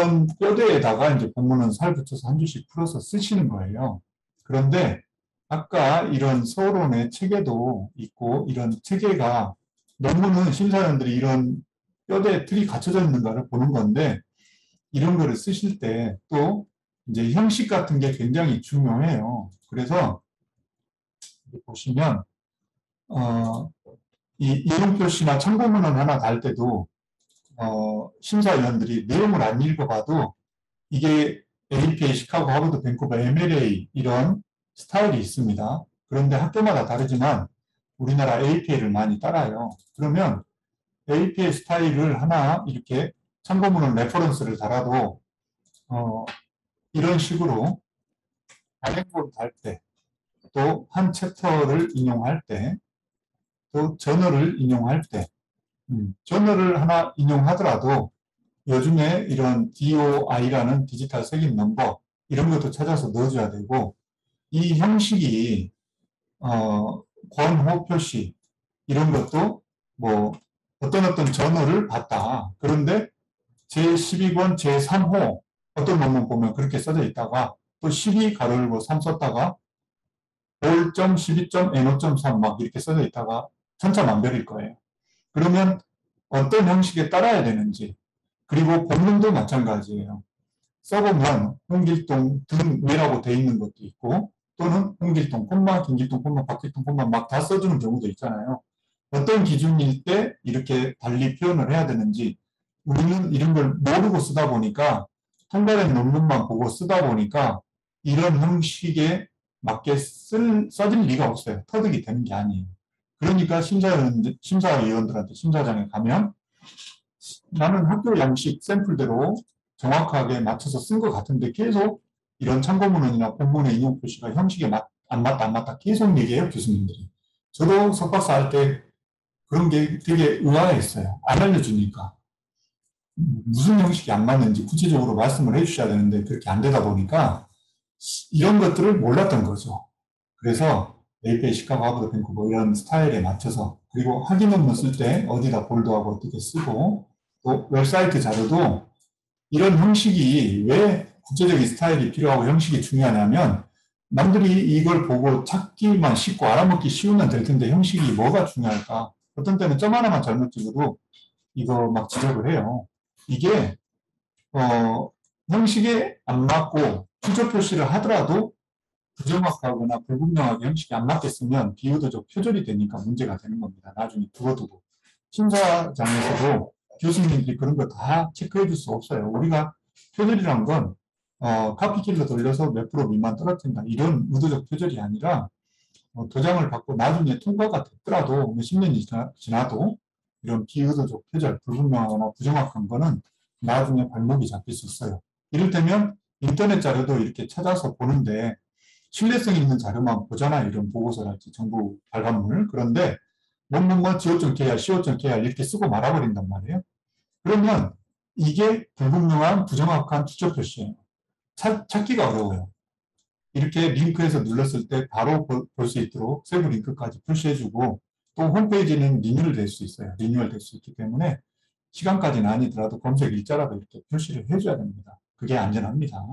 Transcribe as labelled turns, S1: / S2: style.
S1: 이런 뼈대에다가 이제 본문은 살 붙여서 한 줄씩 풀어서 쓰시는 거예요. 그런데 아까 이런 서론의 체계도 있고 이런 체계가 논문은 심사위원들이 이런 뼈대에 틀이 갖춰져 있는가를 보는 건데 이런 거를 쓰실 때 또 이제 형식 같은 게 굉장히 중요해요. 그래서 보시면 이 이름표시나 참고문헌 하나 달 때도 심사위원들이 내용을 안 읽어봐도 이게 APA, 시카고, 하버드, 밴쿠버, MLA 이런 스타일이 있습니다. 그런데 학교마다 다르지만 우리나라 APA를 많이 따라요. 그러면 APA 스타일을 하나 이렇게 참고문헌 레퍼런스를 달아도 이런 식으로 단행본 달 때, 또 한 챕터를 인용할 때, 또 저널을 인용할 때, 저널을 하나 인용하더라도 요즘에 이런 DOI라는 디지털 색인 넘버 이런 것도 찾아서 넣어줘야 되고 이 형식이 권호 표시 이런 것도 뭐 어떤 저널을 봤다. 그런데 제12권 제3호 어떤 논문 보면 그렇게 써져 있다가 또 12 가로 열고 3 썼다가 5점, 12점, N5.3 막 이렇게 써져 있다가 천차만별일 거예요. 그러면 어떤 형식에 따라야 되는지 그리고 본문도 마찬가지예요. 써보면 홍길동 등이라고 돼 있는 것도 있고 또는 홍길동 콤마, 김길동 콤마, 박길동 콤마 막 다 써주는 경우도 있잖아요. 어떤 기준일 때 이렇게 달리 표현을 해야 되는지 우리는 이런 걸 모르고 쓰다 보니까 통과된 논문만 보고 쓰다 보니까 이런 형식에 맞게 써질 리가 없어요. 터득이 되는 게 아니에요. 그러니까 심사위원들한테 심사장에 가면 나는 학교 양식 샘플대로 정확하게 맞춰서 쓴 것 같은데 계속 이런 참고문헌이나 본문의 인용 표시가 형식에 안 맞다 계속 얘기해요, 교수님들이. 저도 석박사 할 때 그런 게 되게 의아했어요. 안 알려주니까. 무슨 형식이 안 맞는지 구체적으로 말씀을 해주셔야 되는데 그렇게 안 되다 보니까 이런 것들을 몰랐던 거죠. 그래서 APA, 시카고, 하버드, 밴쿠버 이런 스타일에 맞춰서 그리고 학위 논문 쓸 때 어디다 볼드하고 어떻게 쓰고 또 웹사이트 자료도 이런 형식이 왜 구체적인 스타일이 필요하고 형식이 중요하냐면 남들이 이걸 보고 찾기만 쉽고 알아먹기 쉬우면 될 텐데 형식이 뭐가 중요할까? 어떤 때는 점 하나만 잘못 찍어도 이거 막 지적을 해요. 이게 형식에 안 맞고 추적 표시를 하더라도 부정확하거나 불분명하게 형식이 안 맞겠으면 비의도적 표절이 되니까 문제가 되는 겁니다. 나중에 두고두고. 심사장에서도 교수님들이 그런 거 다 체크해 줄 수 없어요. 우리가 표절이란 건 카피킬러 돌려서 몇 프로 미만 떨어진다 이런 의도적 표절이 아니라 도장을 받고 나중에 통과가 됐더라도 몇십 년이 지나도 이런 비의도적 표절, 불분명하거나 부정확한 거는 나중에 발목이 잡힐 수 있어요. 이를테면 인터넷 자료도 이렇게 찾아서 보는데 신뢰성 있는 자료만 보잖아요. 이런 보고서랄지 정부 발간물. 그런데 논문만 go.kr, co.kr 이렇게 쓰고 말아버린단 말이에요. 그러면 이게 불분명한 부정확한 추적 표시예요. 찾기가 어려워요. 이렇게 링크에서 눌렀을 때 바로 볼 수 있도록 세부 링크까지 표시해주고 또 홈페이지는 리뉴얼 될 수 있어요. 리뉴얼 될 수 있기 때문에 시간까지는 아니더라도 검색 일자라도 이렇게 표시를 해줘야 됩니다. 그게 안전합니다.